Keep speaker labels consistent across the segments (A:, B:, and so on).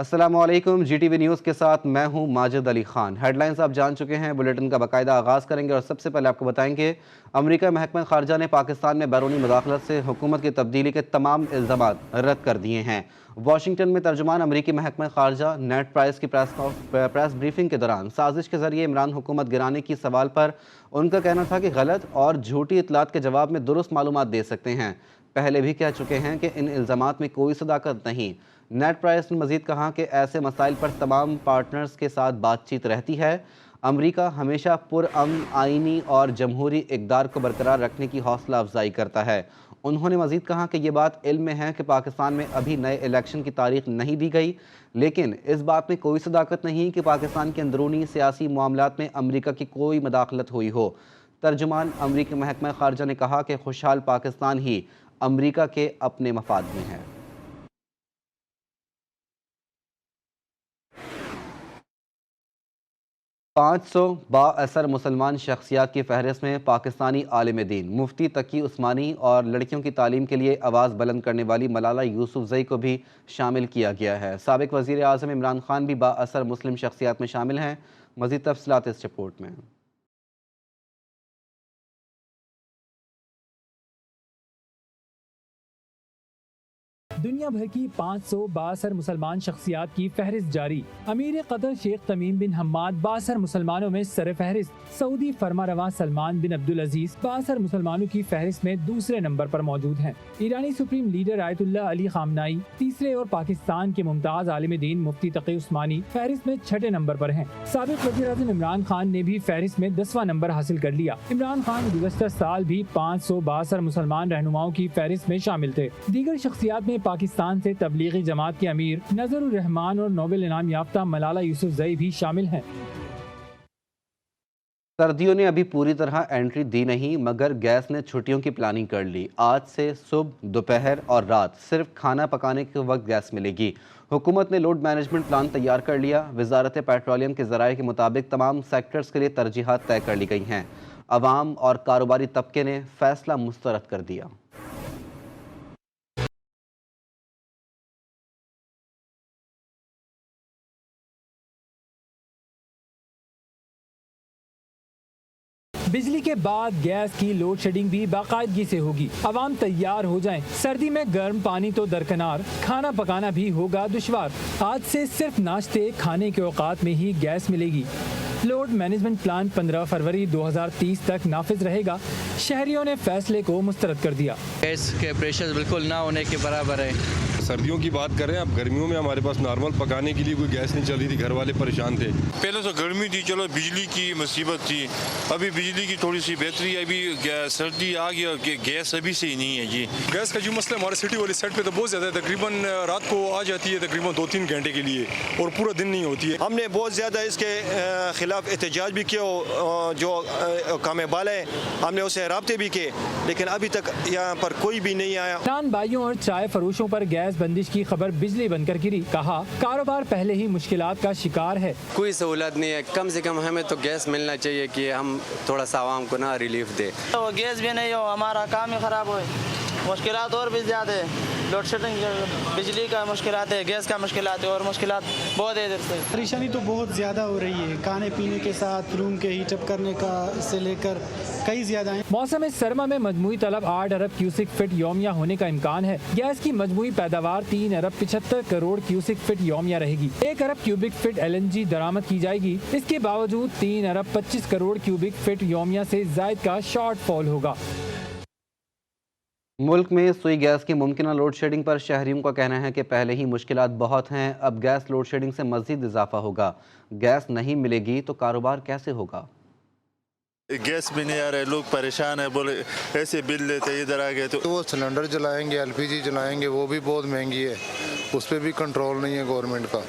A: अस्सलामुअलैकुम। जीटीवी न्यूज़ के साथ मैं हूं माजिद अली खान। हेडलाइंस आप जान चुके हैं, बुलेटिन का बाकायदा आगाज़ करेंगे और सबसे पहले आपको बताएंगे अमेरिका महकमा खारजा ने पाकिस्तान में बैरूनी मुदाखलत से हुकूमत की तब्दीली के तमाम इल्ज़ामात रद्द कर दिए हैं। वाशिंगटन में तर्जुमान अमेरिकी महकमा खारजा नेट प्राइस की प्रेस ब्रीफिंग के दौरान साजिश के जरिए इमरान हुकूमत गिराने की सवाल पर उनका कहना था कि गलत और झूठी इतलात के जवाब में दुरुस्त मालूमात दे सकते हैं। पहले भी कह चुके हैं कि इन इल्ज़ामात में कोई सदाकत नहीं। नेट प्राइस ने मजीद कहा कि ऐसे मसाइल पर तमाम पार्टनर्स के साथ बातचीत रहती है। अमरीका हमेशा पुरअमन, आइनी और जमहूरी इक़दार को बरकरार रखने की हौसला अफजाई करता है। उन्होंने मजीद कहा कि ये बात इल्म में है कि पाकिस्तान में अभी नए इलेक्शन की तारीख नहीं दी गई, लेकिन इस बात में कोई सदाकत नहीं कि पाकिस्तान के अंदरूनी सियासी मामलात में अमरीका की कोई मदाखलत हुई हो। तर्जुमान अमरीकी महकमा खारजा ने कहा कि खुशहाल पाकिस्तान ही अमरीका के अपने मफाद में है। 500 बाअसर मुसलमान शख्सियात की फहरिस्त में पाकिस्तानी आलिम दीन मुफ्ती तकी उस्मानी और लड़कियों की तालीम के लिए आवाज़ बुलंद करने वाली मलाला यूसुफजई को भी शामिल किया गया है। साबिक वज़ीर आज़म इमरान खान भी बाअसर मुस्लिम शख्सियात में शामिल हैं। मज़ीद तफसीलात इस रिपोर्ट में।
B: दुनिया भर की 500 बासर मुसलमान शख्सियात की फहरिस्त जारी। अमीर Qatar Sheikh Tamim bin Hamad बासर मुसलमानों में सर फहरिस्त। सऊदी फरमारवा सलमान बिन अब्दुल अजीज बासर मुसलमानों की फहरिस्त में दूसरे नंबर पर मौजूद हैं। ईरानी supreme leader Ayatollah Ali Khamenei तीसरे और पाकिस्तान के मुमताज आलिम दीन मुफ्ती तकी उस्मानी फहरिस्त में छठे नंबर पर हैं। साबिक वज़ीर आज़म इमरान खान ने भी फहरिस्त में 10वां नंबर हासिल कर लिया। इमरान खान गुज़श्ता साल भी 500 बासर मुसलमान रहनुमाओं की फहरिस्त में शामिल थे। दीगर शख्सियात में पाकिस्तान से तबलीगी जमात के अमीर नजरुर रहमान और नोबेल इनाम याफ्ता मलाला यूसुफजई भी शामिल हैं।
A: सर्दियों ने अभी पूरी तरह एंट्री दी नहीं, मगर गैस ने छुट्टियों की प्लानिंग कर ली। आज से सुबह, दोपहर और रात सिर्फ खाना पकाने के वक्त गैस मिलेगी। हुकूमत ने लोड मैनेजमेंट प्लान तैयार कर लिया। वजारत पेट्रोलियम के ज़राए के मुताबिक तमाम सेक्टर्स के लिए तरजीहात तय कर ली गई हैं। अवाम और कारोबारी तबके ने फैसला मुस्तरद कर दिया।
B: बिजली के बाद गैस की लोड शेडिंग भी बाकायदगी से होगी। आवाम तैयार हो जाएं। सर्दी में गर्म पानी तो दरकिनार, खाना पकाना भी होगा दुश्वार। आज से सिर्फ नाश्ते खाने के औकात में ही गैस मिलेगी। लोड मैनेजमेंट प्लान 15 फरवरी 2030 तक नाफिज रहेगा। शहरियों ने फैसले को मुस्तरद कर दिया।
C: गैस के प्रेशर बिल्कुल ना होने के बराबर है।
D: सर्दियों की बात करें, अब गर्मियों में हमारे पास नॉर्मल पकाने के लिए कोई गैस नहीं चल रही थी, घर वाले परेशान थे।
E: पहले तो गर्मी थी, चलो बिजली की मुसीबत थी, अभी बिजली की थोड़ी सी बेहतरी है। अभी सर्दी आ गई, गैस अभी से ही नहीं है जी।
D: गैस का जो मसला हमारे सिटी वाली साइड पे तो बहुत ज़्यादा है। तकरीबन रात को आ जाती है तकरीबन 2-3 घंटे के लिए और पूरा दिन नहीं होती है।
F: हमने बहुत ज़्यादा इसके खिलाफ एहतजाज भी किया, जो काम बाला है हमने उसे राब्ते भी किए, लेकिन अभी तक यहाँ पर कोई भी नहीं आया।
B: किसान भाइयों और चाय फरोशों पर गैस बंदिश की खबर बिजली बनकर गिरी। कहा, कारोबार पहले ही मुश्किलात का शिकार है।
G: कोई सहूलत नहीं है। कम से कम हमें तो गैस मिलना चाहिए कि हम थोड़ा सा आवाम को ना रिलीफ दे।
H: तो गैस भी नहीं हो, हमारा काम ही खराब हो, मुश्किलात और भी ज़्यादा है। लोड शेडिंग, बिजली का मुश्किलात है, गैस का मुश्किलात है और मुश्किलात बहुत है इधर से।
I: परेशानी तो बहुत ज़्यादा हो रही है, खाने पीने के साथ रूम के हीटअप करने का से लेकर कई ज़्यादा है।
B: मौसम सरमा में मजमूई तलब 8 अरब क्यूसिक फिट योमिया होने का इम्कान है। गैस की मजमूई पैदावार 3 अरब 75 करोड़ क्यूसिक फिट योमिया रहेगी। 1 अरब क्यूबिक फिट LNG दरामद की जाएगी। इसके बावजूद 3 अरब 25 करोड़ क्यूबिक फिट योमिया से जायद का शॉर्ट फॉल होगा।
A: मुल्क में सुई गैस की मुमकिन लोड शेडिंग पर शहरियों का कहना है कि पहले ही मुश्किलात बहुत हैं, अब गैस लोड शेडिंग से मजीद इजाफा होगा। गैस नहीं मिलेगी तो कारोबार कैसे होगा?
E: गैस भी नहीं आ रहा है, लोग परेशान है, बोले ऐसे बिल लेते इधर आ गए तो
J: वो सिलेंडर जलाएंगे, LPG जलाएंगे, वो भी बहुत महंगी है, उस पर भी कंट्रोल नहीं है गवर्नमेंट का।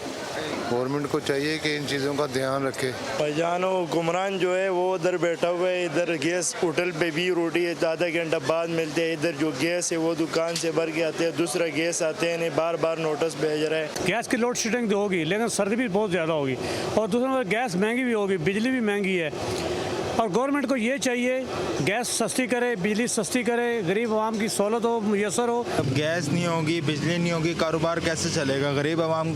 J: गवर्नमेंट को चाहिए कि इन चीज़ों का ध्यान रखे।
K: भाईजानो गुमरान जो है वो उधर बैठा हुआ है, इधर गैस होटल पे भी रोटी है, आधा घंटा बाद मिलते हैं। इधर जो गैस है वो दुकान से भर के आते हैं, दूसरा गैस आते हैं, बार बार नोटिस भेज रहे हैं।
L: गैस की लोड शेडिंग तो होगी, लेकिन सर्दी भी बहुत ज़्यादा होगी और दूसरा गैस महंगी भी होगी, बिजली भी महंगी है। और गवर्नमेंट को ये चाहिए गैस सस्ती करे, बिजली सस्ती करे, गरीब आवाम की सहूलत हो, मुयसर हो।
K: अब गैस नहीं होगी, बिजली नहीं होगी, कारोबार कैसे चलेगा? गरीब आवाम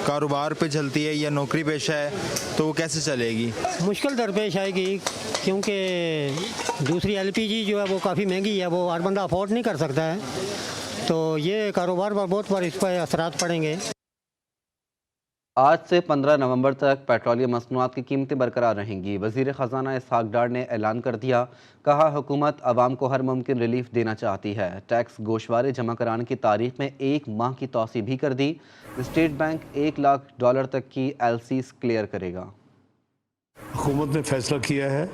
K: कारोबार पे चलती है या नौकरी पेशा है तो वो कैसे चलेगी?
M: मुश्किल दरपेश आएगी क्योंकि दूसरी LPG जो है वो काफ़ी महंगी है, वो हर बंदा अफोर्ड नहीं कर सकता है, तो ये कारोबार पर बहुत बार इस पर असरात पड़ेंगे।
A: आज से 15 नवंबर तक पेट्रोलियम मसनूआत की कीमतें बरकरार रहेंगी। वज़ीर ख़जाना इसहाक डार ने ऐलान कर दिया, कहा हुकूमत आवाम को हर मुमकिन रिलीफ देना चाहती है। टैक्स गोशवारे जमा कराने की तारीख में 1 माह की तौसी भी कर दी। स्टेट बैंक $1 लाख तक की LCs क्लियर करेगा।
N: हुकूमत ने फैसला किया है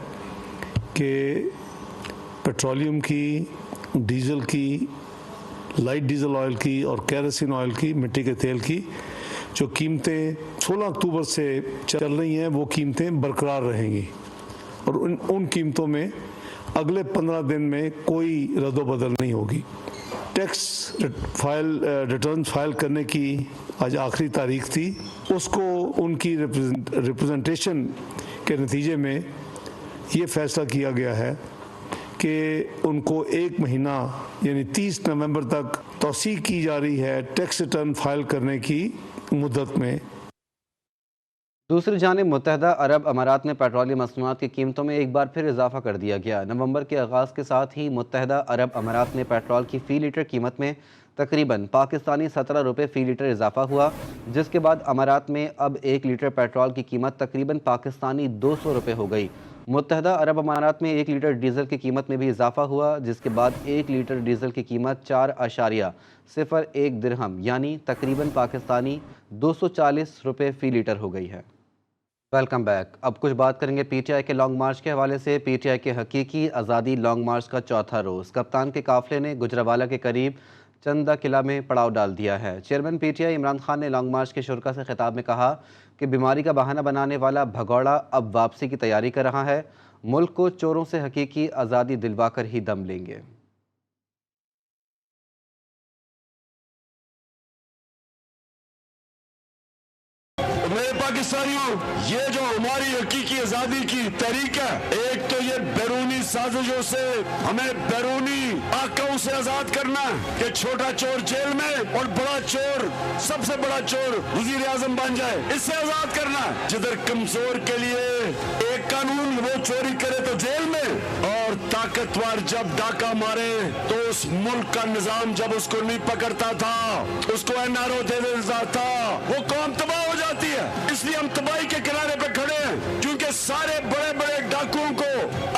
N: कि पेट्रोलियम की, डीज़ल की, लाइट डीज़ल ऑयल की और केरोसिन ऑयल की, मिट्टी के तेल की जो कीमतें 16 अक्टूबर से चल रही हैं वो कीमतें बरकरार रहेंगी और उन कीमतों में अगले 15 दिन में कोई रद्दोबदल नहीं होगी। टैक्स रिटर्न फाइल करने की आज आखिरी तारीख थी, उसको उनकी रिप्रेजेंटेशन के नतीजे में ये फैसला किया गया है कि उनको 1 महीना यानी 30 नवंबर तक तौसी की जा रही है टैक्स रिटर्न फाइल करने की मुद्दत में।
A: दूसरी जानिब मुत्तहदा अरब अमारात में पेट्रोलियम मसनूआत की कीमतों में एक बार फिर इजाफा कर दिया गया। नवंबर के आगाज़ के साथ ही मुत्तहदा अरब अमारात में पेट्रोल की फ़ी लीटर कीमत में तकरीबन पाकिस्तानी 17 रुपये फ़ी लीटर इजाफा हुआ, जिसके बाद अमारात में अब 1 लीटर पेट्रोल की कीमत तकरीबन पाकिस्तानी 200 रुपये हो गई। मुत्तहदा अरब अमारात में 1 लीटर डीज़ल की कीमत में भी इजाफा हुआ, जिसके बाद 1 लीटर डीज़ल की कीमत 4.01 दिरहम यानी तकरीबन पाकिस्तानी 240 रुपये फ़ी लीटर हो गई है। Welcome back. अब कुछ बात करेंगे PTI के लॉन्ग मार्च के हवाले से। PTI के हकीकी आज़ादी लॉन्ग मार्च का चौथा रोज़ कप्तान के काफ़िले ने गुजरावाला के करीब चंदा किला में पड़ाव डाल दिया है। चेयरमैन PTI इमरान खान ने लॉन्ग मार्च के शुरका से खिताब में कहा कि बीमारी का बहाना बनाने वाला भगौड़ा अब वापसी की तैयारी कर रहा है। मुल्क को चोरों से हकीकी आज़ादी दिलवा कर ही दम लेंगे।
O: मेरे पाकिस्तानियों, ये जो हमारी हकीकी आजादी की तहरीक है, एक तो ये बैरूनी साजिशों से हमें बैरूनी आकाओं से आजाद करना है कि छोटा चोर जेल में और बड़ा चोर, सबसे बड़ा चोर वजीर आजम बन जाए, इससे आजाद करना है। जिधर कमजोर के लिए एक कानून, वो चोरी करे तो जेल में, और ताकतवर जब डाका मारे तो उस मुल्क का निजाम जब उसको नहीं पकड़ता था, उसको NRO दे देता था, वो कौम तबाह हो जाती है। इसलिए हम तबाही के किनारे पे खड़े हैं, क्योंकि सारे बड़े बड़े डाकुओं को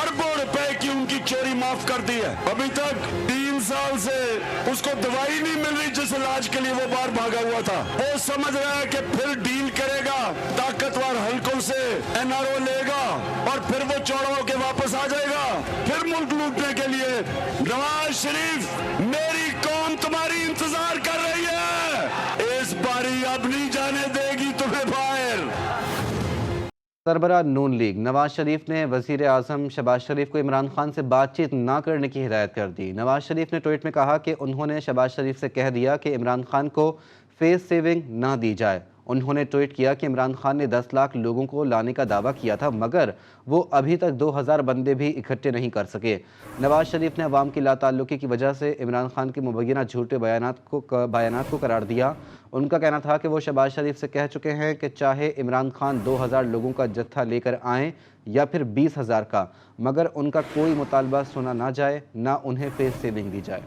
O: अरबों रुपए की उनकी चोरी माफ कर दी है। अभी तक 3 साल से उसको दवाई नहीं मिल रही जिस इलाज के लिए वो बाहर भागा हुआ था। वो समझ रहा है कि फिर डील करेगा, ताकतवर हल्कों से NRO लेगा और फिर वो चौड़ा होके वापस आ जाएगा, फिर मुल्क लूटने के लिए। नवाज शरीफ, मेरी कौम तुम्हारी इंतजार कर रही है, इस बारी अब नहीं जाने देगी तुम्हें बाहर।
A: सरबराह नून लीग नवाज शरीफ ने वज़ीर आज़म शहबाज शरीफ को इमरान खान से बातचीत न करने की हिदायत कर दी। नवाज शरीफ ने ट्वीट में कहा कि उन्होंने शहबाज शरीफ से कह दिया कि इमरान खान को फेस सेविंग न दी जाए। उन्होंने ट्वीट किया कि इमरान खान ने 10 लाख लोगों को लाने का दावा किया था, मगर वो अभी तक 2000 बंदे भी इकट्ठे नहीं कर सके। नवाज शरीफ ने अवाम की लाताल्लुकी की वजह से इमरान खान के मुबैना झूठे बयानात को करार दिया। उनका कहना था कि वो शहबाज शरीफ से कह चुके हैं कि चाहे इमरान खान 2000 लोगों का जत्था लेकर आएँ या फिर 20,000 का, मगर उनका कोई मुतालबा सुना ना जाए, ना उन्हें फेस सेविंग दी जाए।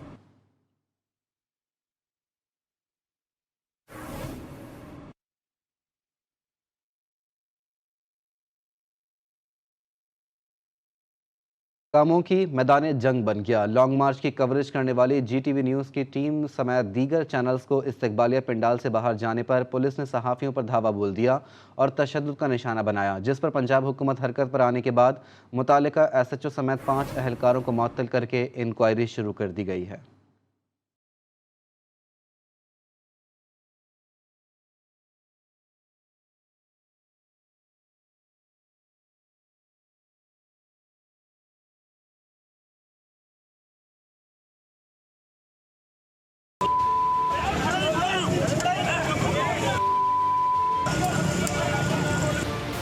A: कामों की मैदान जंग बन गया। लॉन्ग मार्च की कवरेज करने वाली GTV न्यूज़ की टीम समेत दीगर चैनल्स को इस्तकबालिया पंडाल से बाहर जाने पर पुलिस ने सहाफ़ियों पर धावा बोल दिया और तशद्दुद का निशाना बनाया, जिस पर पंजाब हुकूमत हरकत पर आने के बाद मुतालिका SHO समेत 5 अहलकारों को मुअत्तल करके इंक्वायरी शुरू कर दी गई है।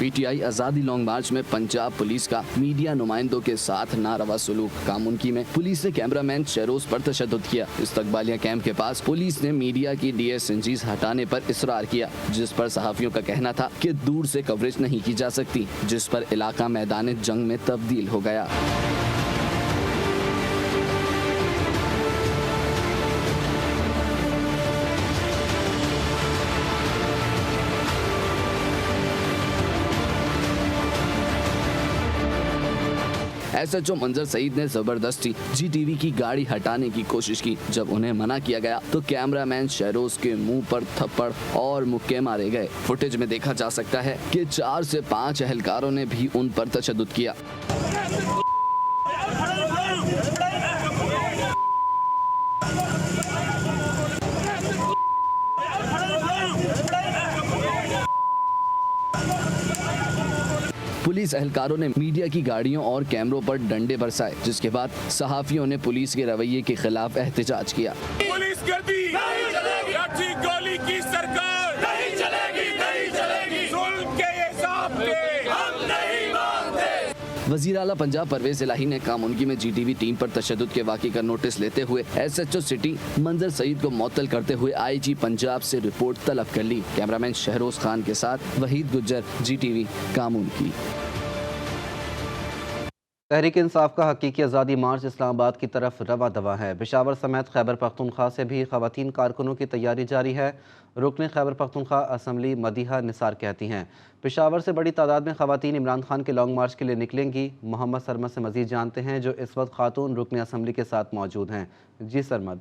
P: पीटीआई आज़ादी लॉन्ग मार्च में पंजाब पुलिस का मीडिया नुमाइंदों के साथ नारवा सलूक। कामुनकी में पुलिस ने कैमरामैन शहरोज पर तशद्दुद किया। इस्तकबालिया कैंप के पास पुलिस ने मीडिया की DSNGs हटाने पर इसरार किया, जिस पर सहाफियों का कहना था कि दूर से कवरेज नहीं की जा सकती, जिस पर इलाका मैदान जंग में तब्दील हो गया। SHO मंजर सईद ने जबरदस्ती GTV की गाड़ी हटाने की कोशिश की। जब उन्हें मना किया गया तो कैमरामैन शहरोज के मुंह पर थप्पड़ और मुक्के मारे गए। फुटेज में देखा जा सकता है कि 4 से 5 एहलकारों ने भी उन पर तशद्दुद किया। पुलिस एहलकारों ने मीडिया की गाड़ियों और कैमरों पर डंडे बरसाए, जिसके बाद सहाफियों ने पुलिस के रवैये के खिलाफ एहतजाज किया।
O: पुलिस गर्दी नहीं चलेगी, लाठी गोली की सरकार नहीं चलेगी, नहीं चलेगी, जुल्म के हिसाब के हम नहीं मानते।
P: वज़ीर आला पंजाब परवेज इलाही ने कामुनकी में GTV टीम पर तशद्दुद के वाक़े का नोटिस लेते हुए SHO सिटी मंजर सईद को मुअत्तल करते हुए IG पंजाब से रिपोर्ट तलब कर ली। कैमरामैन शहरोज खान के साथ वहीद गुज्जर, GTV कामुनकी।
A: तहरीक इंसाफ का हकीकी आज़ादी मार्च इस्लामाबाद की तरफ रवा दवा है। पेशावर समेत खैबर पख्तूनख्वा से भी ख़वातीन कारकुनों की तैयारी जारी है। रुकन खैबर पख्तूनख्वा असम्बली मदीहा निसार कहती हैं पेशावर से बड़ी तादाद में ख़वातीन इमरान खान के लॉन्ग मार्च के लिए निकलेंगी। मोहम्मद सरमद से मज़ीद जानते हैं, जो इस वक्त खातून रुकन असम्बली के साथ मौजूद हैं। जी सरमद।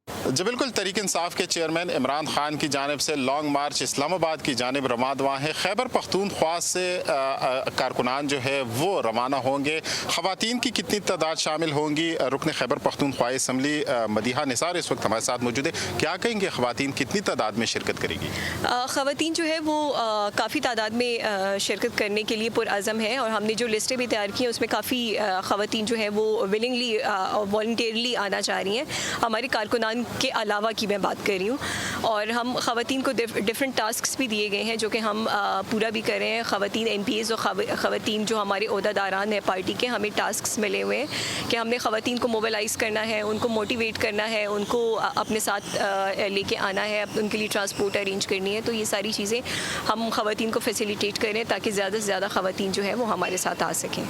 Q: जी बिल्कुल, तहरीक इंसाफ के चेयरमैन इमरान खान की जानिब से लॉन्ग मार्च इस्लामाबाद की जानिब रवाना है। खैबर पख्तूनख्वा से कारकुनान जो है वो रवाना होंगे। ख़वातीन की कितनी तादाद शामिल होंगी? रुकन खैबर पख्तूनख्वा असम्बली मदीहा निसार इस वक्त हमारे साथ मौजूद है। क्या कहेंगे ख़वातीन कितनी तादाद में शिरकत करेगी?
R: ख़वातीन जो है वो काफ़ी तादाद में शिरकत करने के लिए पुरअज़म है और हमने जो लिस्टें भी तैयार की हैं उसमें काफ़ी ख़वातीन जो है वो विलिंगली वॉलंटियरली आना चाह रही हैं। हमारे कारकुनान के अलावा की मैं बात कर रही हूँ और हम ख़वातीन को डिफरेंट टास्क्स भी दिए गए हैं जो कि हम पूरा भी कर रहे हैं। ख़वातीन NPAs और ख़वातीन जो हमारे ओहदेदारान हैं पार्टी के, हमें टास्क्स मिले हुए हैं कि हमने ख़वातीन को मोबिलाइज़ करना है, उनको मोटिवेट करना है, उनको अपने साथ लेके आना है, उनके लिए ट्रांसपोर्ट अरेंज करनी है। तो ये सारी चीज़ें हम ख़वातीन को फैसिलिटेट करें ताकि ज़्यादा से ज़्यादा ख़वातीन जो है वो हमारे साथ आ सकें।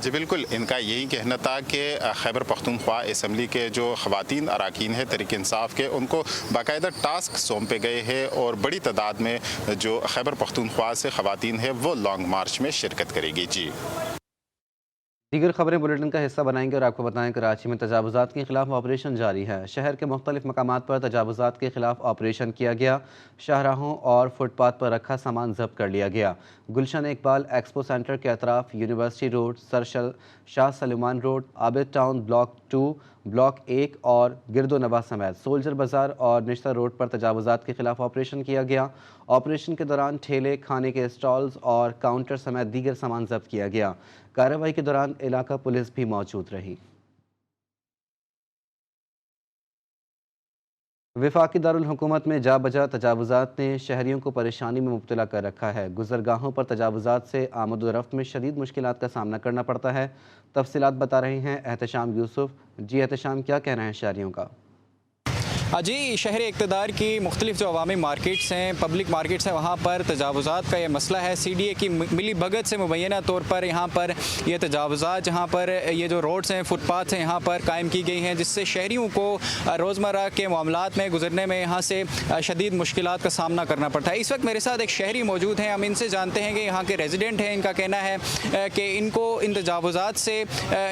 Q: जी बिल्कुल, इनका यही कहना था कि खैबर पख्तूनख्वा असम्बली के जो ख़वातीन अरकान हैं तहरीक इंसाफ के, उनको बाकायदा टास्क सौंपे गए हैं और बड़ी तादाद में जो खैबर पख्तूनख्वा से ख़वातीन है वो लॉन्ग मार्च में शिरकत करेगी। जी
A: दीगर खबरें बुलेटिन का हिस्सा बनाएंगे और आपको बताएं कराची में तजावुज़ात के खिलाफ ऑपरेशन जारी है। शहर के मुख्तलिफ मकामात पर तजावुज़ात के खिलाफ ऑपरेशन किया गया। शाहराहों और फुटपाथ पर रखा सामान जब्त कर लिया गया। गुलशन इकबाल एक्सपो सेंटर के अतराफ, university road, sir Shah Salman road, Abid town block 2, block 1 और गिरदो नवा समेत सोल्जर बाज़ार और निश्ता रोड पर तजावुज़ात के खिलाफ ऑपरेशन किया गया। ऑपरेशन के दौरान ठेले, खाने के स्टॉल्स और काउंटर समेत दीगर सामान जब्त किया गया। कार्रवाई के दौरान इलाका पुलिस भी मौजूद रही। वफाकी दारुल हुकूमत में जा बजा तजावुज़ात ने शहरियों को परेशानी में मुब्तला कर रखा है। गुज़रगाहों पर तजावुज़ात से आमद व रफ्त में शदीद मुश्किलात का सामना करना पड़ता है। तफसीलात बता रहे हैं एहतशाम यूसुफ। जी एहतशाम, क्या कहना है शहरियों का?
S: जी, शहर इक़्तिदार की मुख्तलिफ जो अवामी मार्केट्स हैं, पब्लिक मार्केट्स हैं, वहाँ पर तजावुज़ात का ये मसला है। CDA की मिली भगत से मुबैना तौर पर यहाँ पर ये तजावुज़ात, जहाँ पर ये जो रोड्स हैं, फुटपाथ हैं, यहाँ पर कायम की गई हैं, जिससे शहरियों को रोज़मर्रा के मामलात में गुजरने में यहाँ से शदीद मुश्किलात का सामना करना पड़ता है। इस वक्त मेरे साथ एक शहरी मौजूद हैं, हम इनसे जानते हैं कि यहाँ के रेजिडेंट हैं। इनका कहना है कि इनको इन तजावुज़ात से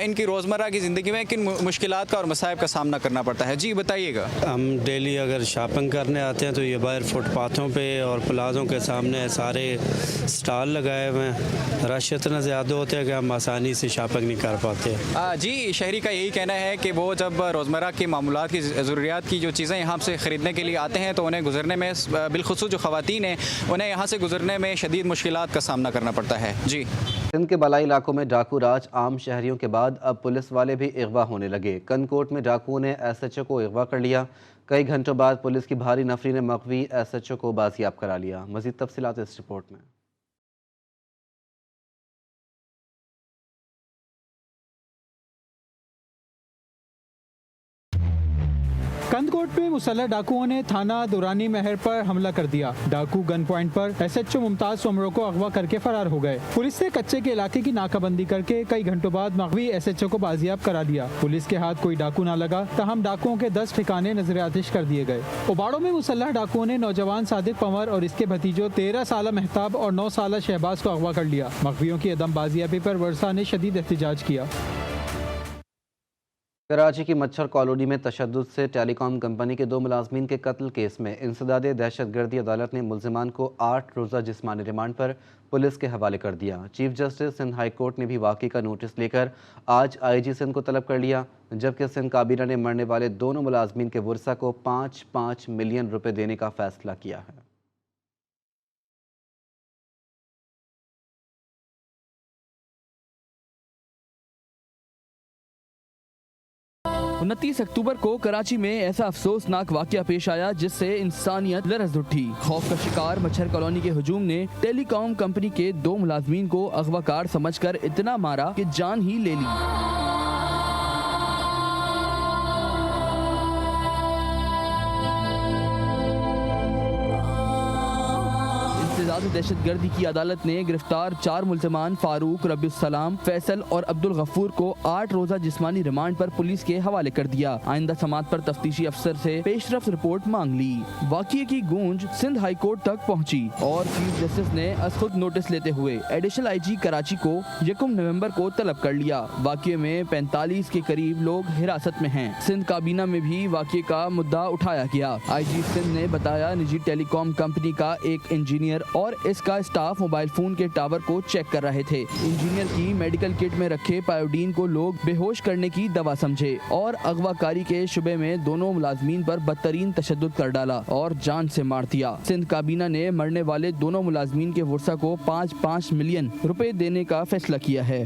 S: इनकी रोज़मर्रा की ज़िंदगी में किन मुश्किलात का और मसाइब का सामना करना पड़ता है। जी बताइएगा।
T: हम डेली अगर शॉपिंग करने आते हैं तो ये बाहर फुटपाथों पे और प्लाज़ों के सामने सारे स्टॉल लगाए हुए हैं। रश इतना ज़्यादा होता है कि हम आसानी से शॉपिंग नहीं कर पाते।
S: जी, शहरी का यही कहना है कि वो जब रोज़मर्रा की मामूलात की ज़रूरियात की जो चीज़ें यहाँ से ख़रीदने के लिए आते हैं तो उन्हें गुजरने में, बिलखुसूस जो ख़वातीन हैं, उन्हें यहाँ से गुजरने में शदीद मुश्किलात का सामना करना पड़ता है। जी,
A: सिंध के बलाई इलाकों में डाकू राज आम शहरियों के बाद अब पुलिस वाले भी अगवा होने लगे। कनकोट में डाकुओं ने SHO को अगवा कर लिया। कई घंटों बाद पुलिस की भारी नफरी ने मकवी SHO को बाजियाब करा लिया। मज़ीद तफसीलात इस रिपोर्ट में।
B: कंदकोट में मुसल्लह डाकुओं ने थाना दुरानी महर पर हमला कर दिया। डाकू गन पॉइंट पर SHO मुमताज सोमरो को अगवा करके फरार हो गए। पुलिस ने कच्चे के इलाके की नाकाबंदी करके कई घंटों बाद मगवी SHO को बाजियाब करा दिया। पुलिस के हाथ कोई डाकू न लगा, तहम डाकुओं के 10 ठिकाने नजर आतिश कर दिए गए। उबाड़ो में मुसल्लह डाकुओं ने नौजवान सादिक पंवर और इसके भतीजों 13 साल मेहताब और 9 साल शहबाज को अगवा कर लिया। मगवियों की अदम बाजियाबी पर वर्षा ने शदीद एहतजाज किया।
A: कराची की मच्छर कॉलोनी में तशद्दुद से टेलीकॉम कंपनी के 2 मुलाजमीन के कत्ल केस में इंसदाद दहशतगर्दी अदालत ने मुल्जिमान को 8 रोज़ा जिस्मानी रिमांड पर पुलिस के हवाले कर दिया। Chief justice Sindh high court ने भी वाक़ई का नोटिस लेकर आज IG सिंध को तलब कर लिया, जबकि सिंध काबीना ने मरने वाले दोनों मुलाजमीन के वर्सा को 5-5 मिलियन रुपए देने का फैसला किया है।
P: 29 अक्टूबर को कराची में ऐसा अफसोसनाक वाकया पेश आया जिससे इंसानियत लरज़ उठी। खौफ का शिकार मच्छर कॉलोनी के हुजूम ने टेलीकॉम कंपनी के 2 मुलाजमीन को अगवाकार समझकर इतना मारा कि जान ही ले ली। दहशतगर्दी की अदालत ने गिरफ्तार 4 मुल्ज़िमान फारूक, रबीउस्सलाम, फैसल और अब्दुल गफूर को 8 रोज़ा जिस्मानी रिमांड पर पुलिस के हवाले कर दिया। आइंदा समात पर तफ्तीशी अफसर से पेशरफ रिपोर्ट मांग ली। वाक़ये की गूंज सिंध हाई कोर्ट तक पहुंची और चीफ जस्टिस ने खुद नोटिस लेते हुए एडिशनल IG कराची को 1 नवंबर को तलब कर लिया। वाक़ये में 45 के करीब लोग हिरासत में हैं। सिंध काबीना में भी वाक़ये का मुद्दा उठाया गया। IG सिंध ने बताया निजी टेलीकॉम कंपनी का एक इंजीनियर और इसका स्टाफ मोबाइल फोन के टावर को चेक कर रहे थे। इंजीनियर की मेडिकल किट में रखे पायोडीन को लोग बेहोश करने की दवा समझे और अगवाकारी के शुबे में दोनों मुलाजमीन पर बदतरीन तशद्दुद कर डाला और जान से मार दिया। सिंध काबीना ने मरने वाले दोनों मुलाजमीन के वर्सा को 5-5 मिलियन रुपए देने का फैसला किया है।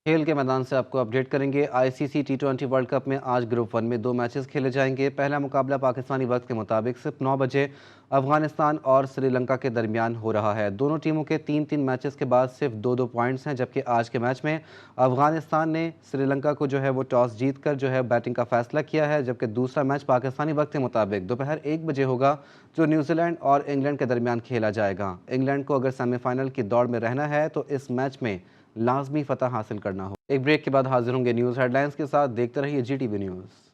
A: खेल के मैदान से आपको अपडेट करेंगे। ICC T20 वर्ल्ड कप में आज ग्रुप 1 में 2 मैचेस खेले जाएंगे। पहला मुकाबला पाकिस्तानी वक्त के मुताबिक सिर्फ 9 बजे अफगानिस्तान और श्रीलंका के दरमियान हो रहा है। दोनों टीमों के 3-3 मैचेस के बाद सिर्फ 2-2 पॉइंट्स हैं, जबकि आज के मैच में अफगानिस्तान ने श्रीलंका को वो टॉस जीत कर बैटिंग का फैसला किया है, जबकि दूसरा मैच पाकिस्तानी वक्त के मुताबिक दोपहर 1 बजे होगा, जो न्यूजीलैंड और इंग्लैंड के दरमियान खेला जाएगा। इंग्लैंड को अगर सेमीफाइनल की दौड़ में रहना है तो इस मैच में लाजमी फतह हासिल करना हो। एक ब्रेक के बाद हाजिर होंगे न्यूज़ हेडलाइंस के साथ। देखते रहिए GTV न्यूज़।